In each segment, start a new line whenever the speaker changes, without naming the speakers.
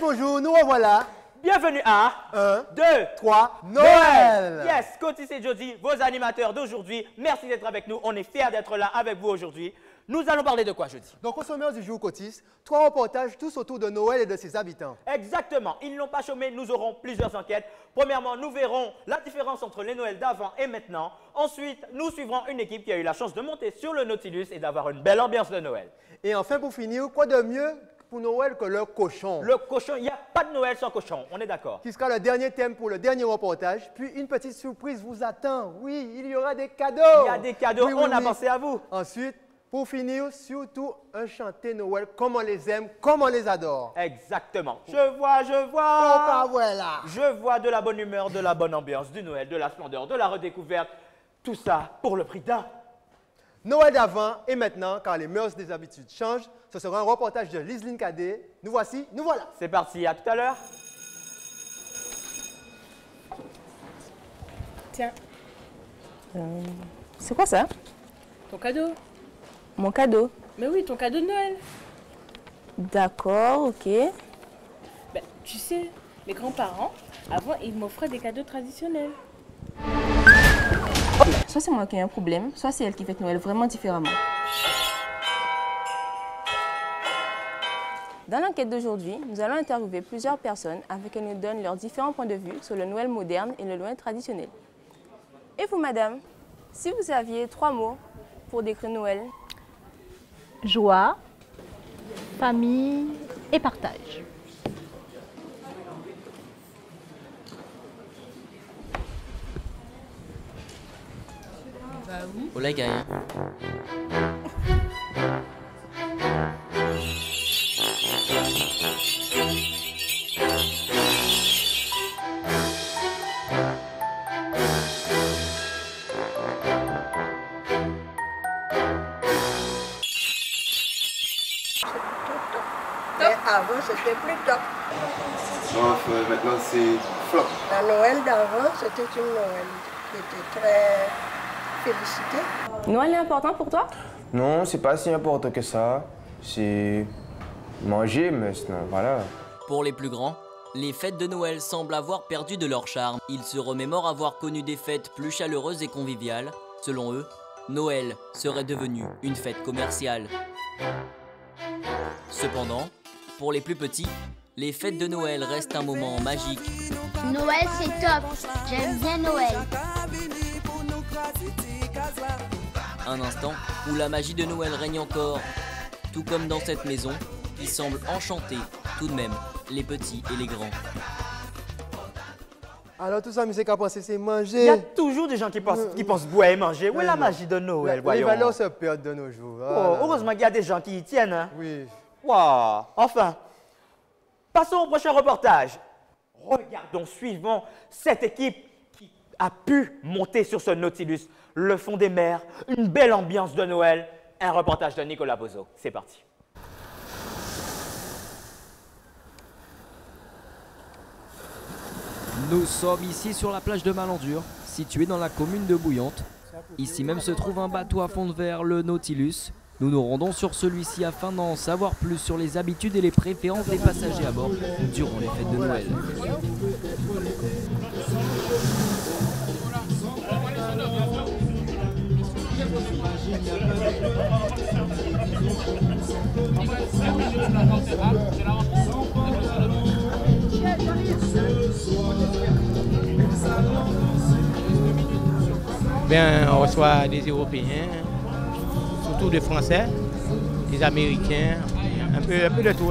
bonjour, nous revoilà.
Bienvenue à
1,
2,
3, Noël.
Yes, Cotis et Jody, vos animateurs d'aujourd'hui. Merci d'être avec nous. On est fiers d'être là avec vous aujourd'hui. Nous allons parler de quoi, Jody?
Donc, au sommaire du jour, Cotis, 3 reportages tous autour de Noël et de ses habitants.
Exactement. Ils n'ont pas chômé. Nous aurons plusieurs enquêtes. Premièrement, nous verrons la différence entre les Noëls d'avant et maintenant. Ensuite, nous suivrons une équipe qui a eu la chance de monter sur le Nautilus et d'avoir une belle ambiance de Noël.
Et enfin, pour finir, quoi de mieux pour Noël que le cochon?
Le cochon, il n'y a pas de Noël sans cochon. On est d'accord?
Qui sera le dernier thème pour le dernier reportage. Puis, une petite surprise vous attend. Oui, il y aura des cadeaux.
Il y a des cadeaux.
Oui,
on a pensé à vous.
Ensuite, pour finir, surtout un chanté Noël comme on les aime, comme on les adore.
Exactement. Je vois.
Voilà.
Je vois de la bonne humeur, de la bonne ambiance, du Noël, de la splendeur, de la redécouverte. Tout ça pour le prix d'un.
Noël d'avant et maintenant, car les mœurs des habitudes changent. Ce sera un reportage de Liseline Cadet. Nous voici, nous voilà.
C'est parti, à tout à l'heure.
Tiens,
C'est quoi ça?
ton cadeau.
Mon cadeau.
Mais oui, ton cadeau de Noël.
D'accord, ok.
Ben, tu sais, les grands-parents, avant, ils m'offraient des cadeaux traditionnels.
Soit c'est moi qui ai un problème, soit c'est elle qui fête Noël vraiment différemment. Dans l'enquête d'aujourd'hui, nous allons interviewer plusieurs personnes afin qu'elles nous donnent leurs différents points de vue sur le Noël moderne et le Noël traditionnel. Et vous, madame, si vous aviez 3 mots pour décrire Noël?
Joie, famille et partage.
Oh la gagne.
Mais avant, c'était plus top.
Maintenant, c'est flop.
La Noël d'avant, c'était une Noël qui était très félicitée.
Noël est important pour toi?
Non, c'est pas si important que ça. C'est manger, mais sinon, voilà.
Pour les plus grands, les fêtes de Noël semblent avoir perdu de leur charme. Ils se remémorent avoir connu des fêtes plus chaleureuses et conviviales. Selon eux, Noël serait devenu une fête commerciale. Cependant, pour les plus petits, les fêtes de Noël restent un moment magique.
Noël, c'est top. J'aime bien Noël.
Un instant où la magie de Noël règne encore, tout comme dans cette maison qui semble enchanter tout de même les petits et les grands.
Alors, tout ça, monsieur, qu'à penser, c'est
Il y a
manger.
toujours des gens qui pensent boire et manger. Où est la magie de Noël,
Les
voyons?
valeurs se perdent de nos jours.
Oh, heureusement qu'il y a des gens qui y tiennent. Hein?
Oui.
Waouh. Enfin, passons au prochain reportage. Regardons, suivons cette équipe qui a pu monter sur ce Nautilus, le fond des mers, une belle ambiance de Noël. Un reportage de Nicolas Bozo. C'est parti.
Nous sommes ici sur la plage de Malandure, située dans la commune de Bouillante. Ici même se trouve un bateau à fond de verre, le Nautilus. Nous nous rendons sur celui-ci afin d'en savoir plus sur les habitudes et les préférences des passagers à bord durant les fêtes de Noël.
Bien, on reçoit des Européens, surtout des Français, des Américains, un peu de tout,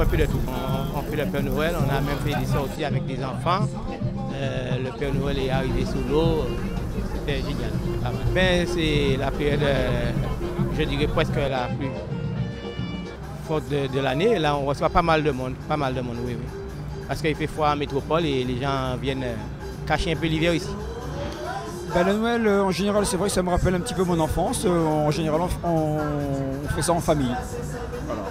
On fait le Père Noël, on a même fait des sorties avec des enfants. Le Père Noël est arrivé sous l'eau, c'était génial. Ben, c'est la période, je dirais presque la plus forte de l'année. Là, on reçoit pas mal de monde, oui. Parce qu'il fait froid en métropole et les gens viennent cacher un peu l'hiver ici.
Ben, le Noël, en général, c'est vrai que ça me rappelle un petit peu mon enfance. En général, on fait ça en famille. Voilà.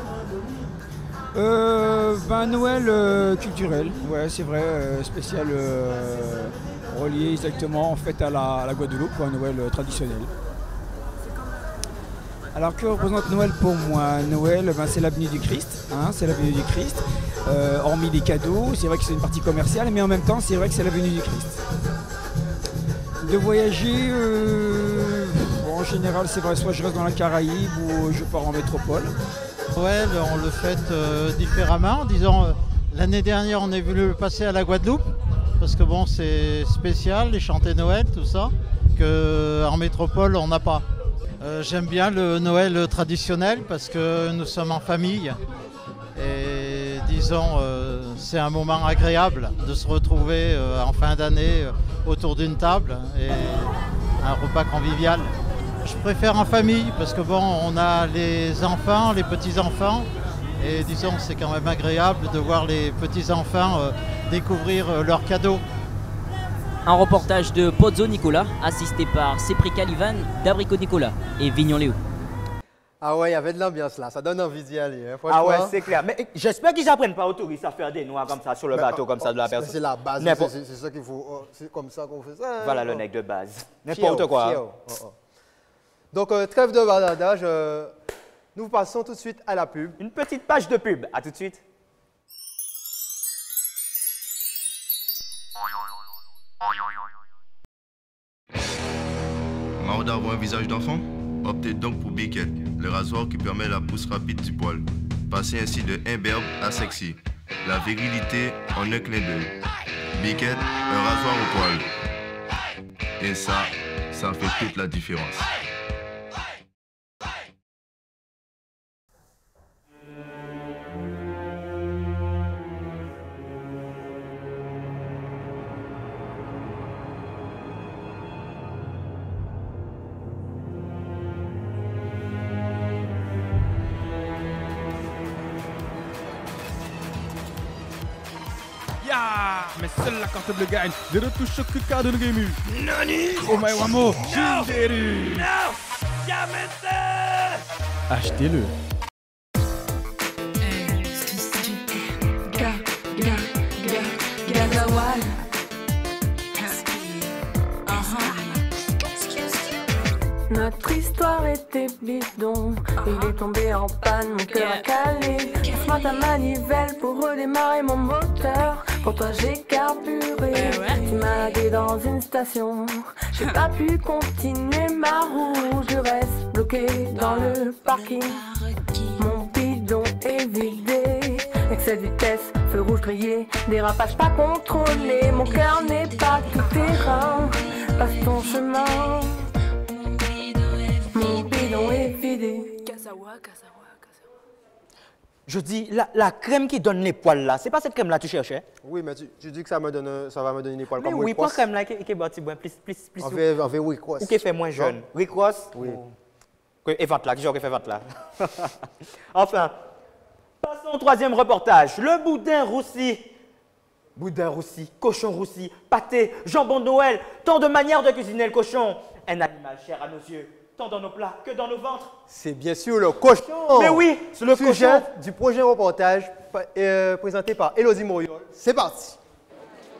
Ben, Noël culturel, ouais, c'est vrai, spécial, relié exactement en fait à la Guadeloupe, pour un Noël traditionnel. Alors que représente Noël pour moi? Noël, c'est la venue du Christ, hein, c'est la venue du Christ. Hormis les cadeaux, c'est vrai que c'est une partie commerciale, mais en même temps, c'est vrai que c'est la venue du Christ. De voyager, en général, c'est vrai, soit je reste dans la Caraïbe ou je pars en métropole.
Noël, on le fête différemment. Disons, l'année dernière, on est venu le passer à la Guadeloupe, parce que bon, c'est spécial, les chanter Noël, tout ça, qu'en métropole, on n'a pas. J'aime bien le Noël traditionnel parce que nous sommes en famille et disons c'est un moment agréable de se retrouver en fin d'année autour d'une table et un repas convivial. Je préfère en famille parce que bon, on a les enfants, les petits-enfants et disons c'est quand même agréable de voir les petits-enfants découvrir leurs cadeaux.
Un reportage de Pozzo Nicolas, assisté par Séprical Ivan, Dabrico Nicolas et Vignon Léo.
Ah ouais, il y avait de l'ambiance là, ça donne envie d'y aller. Hein,
ah ouais, c'est clair. Mais j'espère qu'ils n'apprennent pas aux touristes à faire des noix comme ça sur le bateau, comme ça de la personne.
C'est la base, c'est ça qu'il faut. C'est comme ça qu'on fait ça. Hein,
voilà le nec de base. N'importe quoi.
Donc, trêve de baladage, nous passons tout de suite à la pub.
Une petite page de pub, à tout de suite.
Marre d'avoir un visage d'enfant? Optez donc pour Biquette, le rasoir qui permet la pousse rapide du poil. Passez ainsi de imberbe à sexy. La virilité en un clin d'œil. Biquette, un rasoir au poil. Et ça fait toute la différence.
Mais seule la carte bleue gagne. Les retouches Kuka de Ngemu. Nani? Omae Wamo. Shinderu. Non! Yamete! Achetez-le.
Notre histoire était bidon, il est tombé en panne, mon cœur a calé. Passe-moi ta manivelle pour redémarrer mon moteur. Pour toi j'ai carburé, tu m'as lagué dans une station. J'ai pas pu continuer ma route, je reste bloqué dans le parking. Mon bidon est vidé, excès de vitesse, feu rouge grillé, dérapage pas contrôlé. Mon cœur n'est pas tout terrain, passe ton chemin. Mon bidon est vidé.
Je dis, la crème qui donne les poils là, c'est pas cette crème là que tu cherchais?
Oui, mais tu dis que ça va me donner les poils comme
oui, pas crème là qui est bâtie, plus.
On fait Rick Ross.
Ou qui fait moins jeune. Rick Ross?
Oui.
Et vente là, qui fait vente là. Enfin, passons au troisième reportage. Le boudin roussi. Boudin roussi, cochon roussi, pâté, jambon de Noël, tant de manières de cuisiner le cochon. Un animal cher à nos yeux. Tant dans nos plats que dans nos ventres.
C'est bien sûr le cochon.
Mais oui, c'est le cochon.
Du prochain reportage présenté par Élodie Moriol. C'est parti.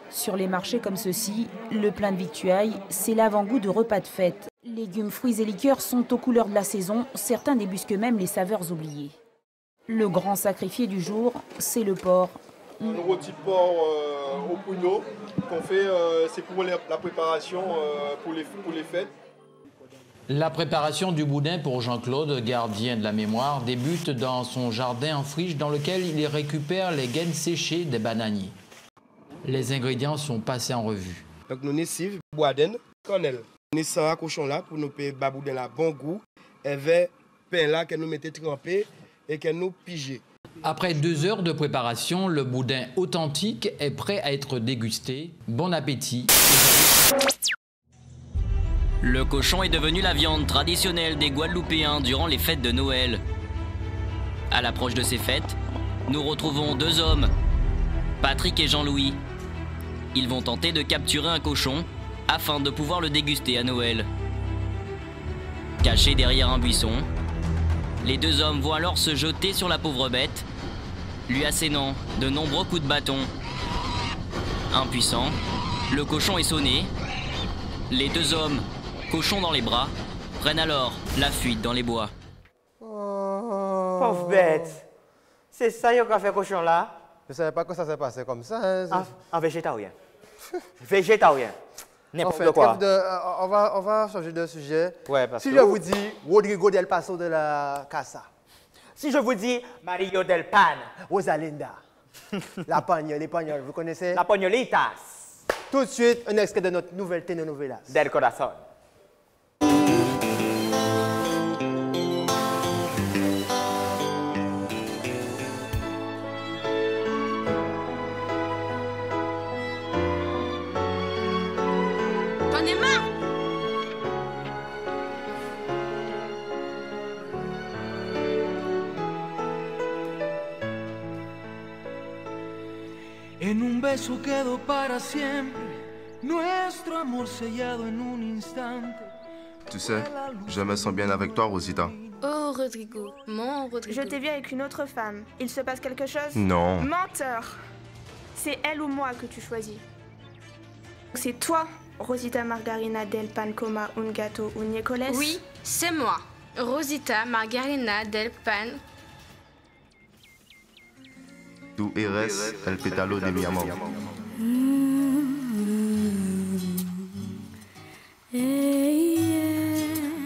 Sur les marchés comme ceux-ci, le plein de victuailles, c'est l'avant-goût de repas de fête. Légumes, fruits et liqueurs sont aux couleurs de la saison. Certains débusquent même les saveurs oubliées. Le grand sacrifié du jour, c'est le porc.
Le rôti de porc au pruneau qu'on fait, c'est pour la préparation pour les fêtes.
La préparation du boudin pour Jean-Claude, gardien de la mémoire, débute dans son jardin en friche dans lequel il récupère les gaines séchées des bananiers. Les ingrédients sont passés en revue.
Donc nous avons boisden, cannelle. Nous avons un cochon là pour nous faire boudin là bon goût et avec pain là que nous mettons trempé et que nous piger.
Après 2 heures de préparation, le boudin authentique est prêt à être dégusté. Bon appétit.
Le cochon est devenu la viande traditionnelle des Guadeloupéens durant les fêtes de Noël. À l'approche de ces fêtes, nous retrouvons 2 hommes, Patrick et Jean-Louis. Ils vont tenter de capturer un cochon afin de pouvoir le déguster à Noël. Cachés derrière un buisson, les 2 hommes vont alors se jeter sur la pauvre bête, lui assénant de nombreux coups de bâton. Impuissant, le cochon est sonné. Les 2 hommes, cochon dans les bras, prennent alors la fuite dans les bois.
Pauvre bête. C'est ça qu'on a fait cochon là?
Je ne savais pas que ça s'est passé comme ça. Hein,
en végétarien. Végétarien. N'importe quoi.
On va changer de sujet.
Ouais, parce
si
que...
je vous dis Rodrigo del Paso de la Casa.
Si je vous dis Mario del Pan.
Rosalinda. La Pagnole, les Pagnoles, vous connaissez?
La Pagnolitas.
Tout de suite, un extrait de notre nouvelle telenovela.
Del Corazón.
T'en es marre?
En un beso quedó para siempre nuestro amor sellado en un instante.
Tu sais, je me sens bien avec toi, Rosita.
Oh, Rodrigo, mon Rodrigo.
Je t'ai vu avec une autre femme. Il se passe quelque chose?
Non.
Menteur! C'est elle ou moi que tu choisis. C'est toi, Rosita Margarina del Pan Coma un Gato un Nicolas?
Oui, c'est moi. Rosita Margarina del Pan.
Tu eres el pétalo de mi amor.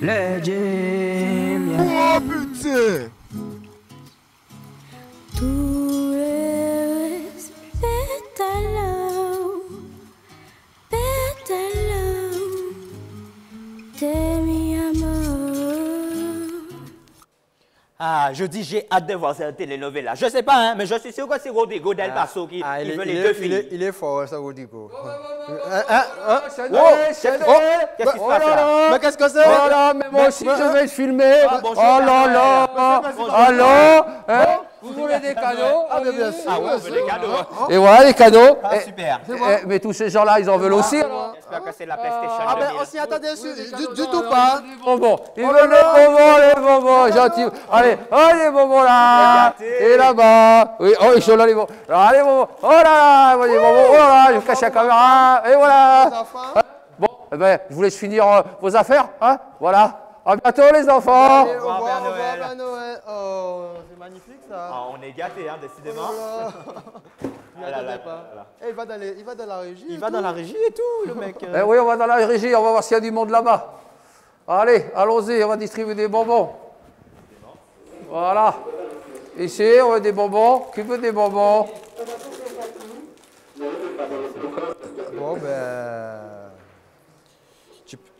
Le Jim.
Oh putain!
Tú eres pétalo, pétalo de mi amor.
Ah, je dis, j'ai hâte de voir cette telenovela. Je sais pas, hein, mais je suis sûr que c'est Rodrigo del Paso qui veut les deux filles.
Il est fort, ça, Rodrigo.
Qu'est-ce qui se passe là?
Mais qu'est-ce que c'est?
Oh là, mais moi aussi je vais filmer. Oh là là. Alors, vous voulez des cadeaux?
Ah, mais bien sûr.
Ah ouais, on veut des cadeaux.
Et voilà les cadeaux.
Ah, super.
Mais tous ces gens-là, ils en veulent aussi.
J'espère que c'est la PlayStation.
Ah ben, on s'y attendait du tout pas.
Bonbons. Ils veulent les bonbons, gentil. Allez, les bonbons là. Et là-bas. Oui, oh, ils sont là les bonbons. Allez, bonbons. Oh là là, les bonbons. Oh là là, je cache la caméra. Et voilà. Bon, eh ben, je vous laisse finir vos affaires. Hein, voilà. À bientôt les enfants.
Allez, au revoir, Père Noël. Oh, c'est magnifique ça.
Ah, on est gâtés, hein, décidément.
Je m'attendais pas. Il va dans la régie.
Il va dans la régie et tout, le mec.
Eh oui, on va dans la régie, on va voir s'il y a du monde là-bas. Allez, allons-y, on va distribuer des bonbons. Voilà. Ici, on veut des bonbons. Qui veut des bonbons?
Bon, ben...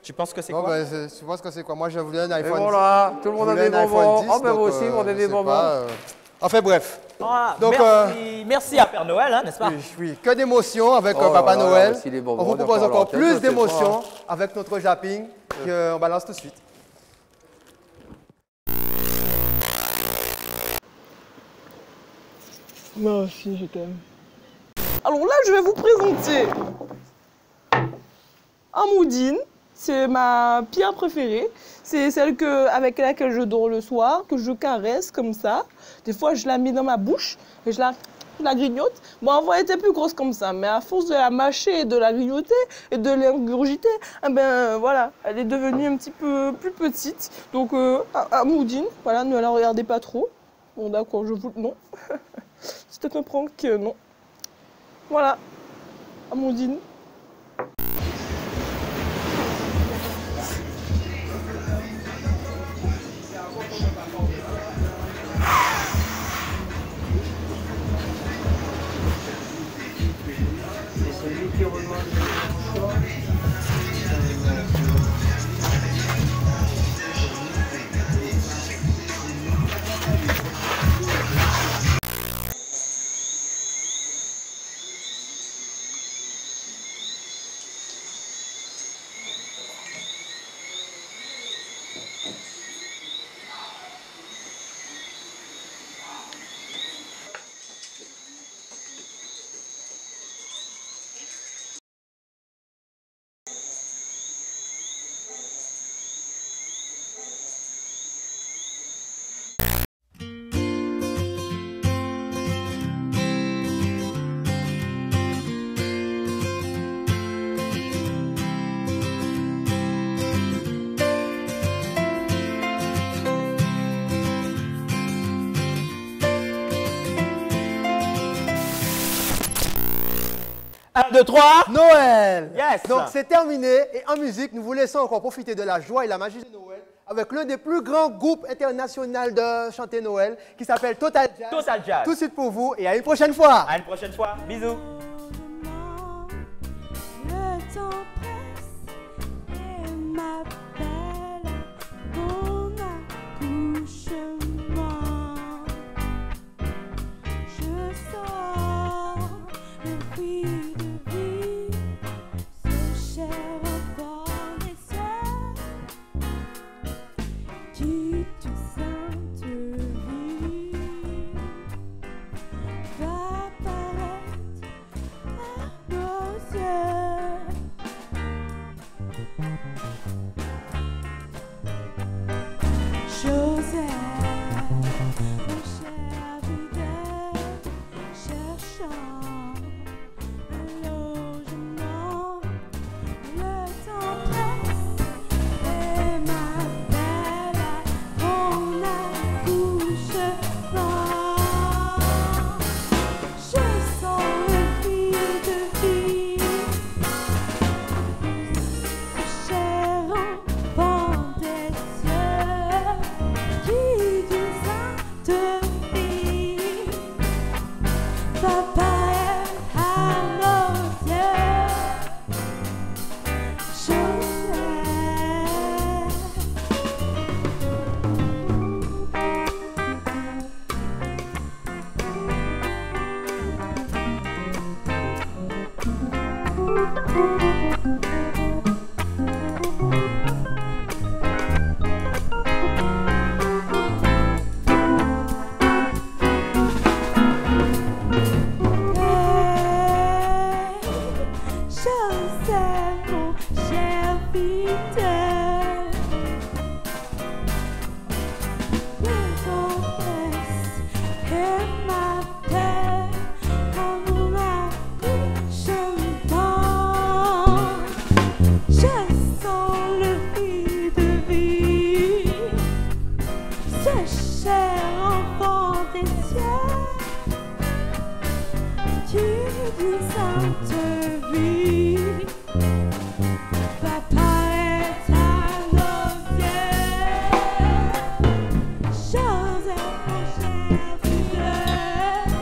Tu penses que c'est
quoi?
Ben,
tu penses que c'est quoi? Moi, je voulais un iPhone.
Et voilà, tout le monde a des bonbons. Oh, ben vous aussi, vous avez des bonbons.
Enfin, bref.
Ah,
donc,
merci à Père Noël, hein, n'est-ce pas?
Oui, que d'émotions avec Papa Noël.
Bonbons,
on vous propose encore plus d'émotions avec notre japping qu'on balance tout de suite.
Moi aussi, je t'aime. Alors là, je vais vous présenter Amoudine. C'est ma pierre préférée. C'est celle avec laquelle je dors le soir, que je caresse comme ça. Des fois, je la mets dans ma bouche et je la grignote. Bon, avant, elle était plus grosse comme ça, mais à force de la mâcher, de la grignoter et de l'ingurgiter, eh ben voilà, elle est devenue un petit peu plus petite. Donc, Amoudine, voilà, ne la regardez pas trop. Bon, d'accord, je vous... Non. C'était un prank, non. Voilà, Amoudine.
1, 2, 3.
Noël.
Yes.
Donc c'est terminé et en musique, nous vous laissons encore profiter de la joie et la magie de Noël avec l'un des plus grands groupes internationaux de chanter Noël qui s'appelle Total Jazz.
Total Jazz.
Tout de suite pour vous et à une prochaine fois.
À une prochaine fois. Bisous.
Le temps presse et m'appelle mon accouchement. Je sors le fruit de vie, ce cher enfant des cieux, qui du sainte vie va paraître à nos yeux. Joseph, mon cher fidèle, cherchant un logement, le temps presse et m'appelle à mon accouchement. Je sens le fil de vie, ce cher enfant des cieux, qui du sainte vie va paraître à nos yeux. Joseph, mon cher fidèle, le temps presse et m'appelle à mon accouchement. Je sens le fruit de vie, ce cher enfant des cieux, qui du sainte vie va paraître à nos yeux. Joseph, mon cher fidèle,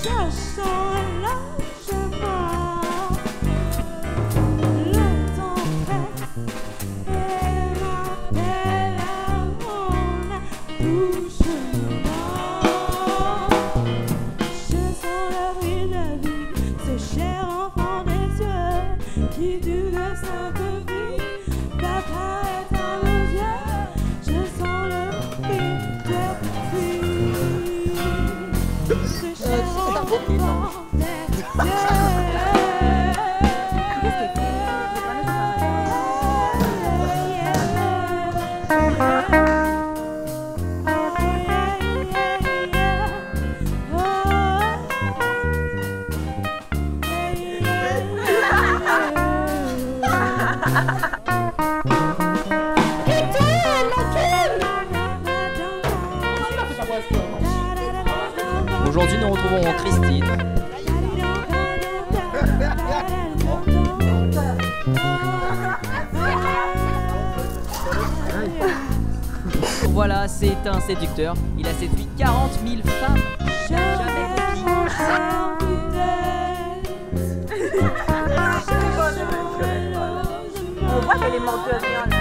cherchant un logement, le temps presse et m'appelle à mon accouchement. Je sens le fruit de vie, ce cher enfant des cieux, qui du sainte vie va paraître à nos yeux. Je sens le fruit de vie, ce cher enfant des
Aujourd'hui, nous retrouvons Christine. Voilà, c'est un séducteur. Il a séduit 40 000 femmes. Jamais
On voit qu'elle est menteuse, il y en a.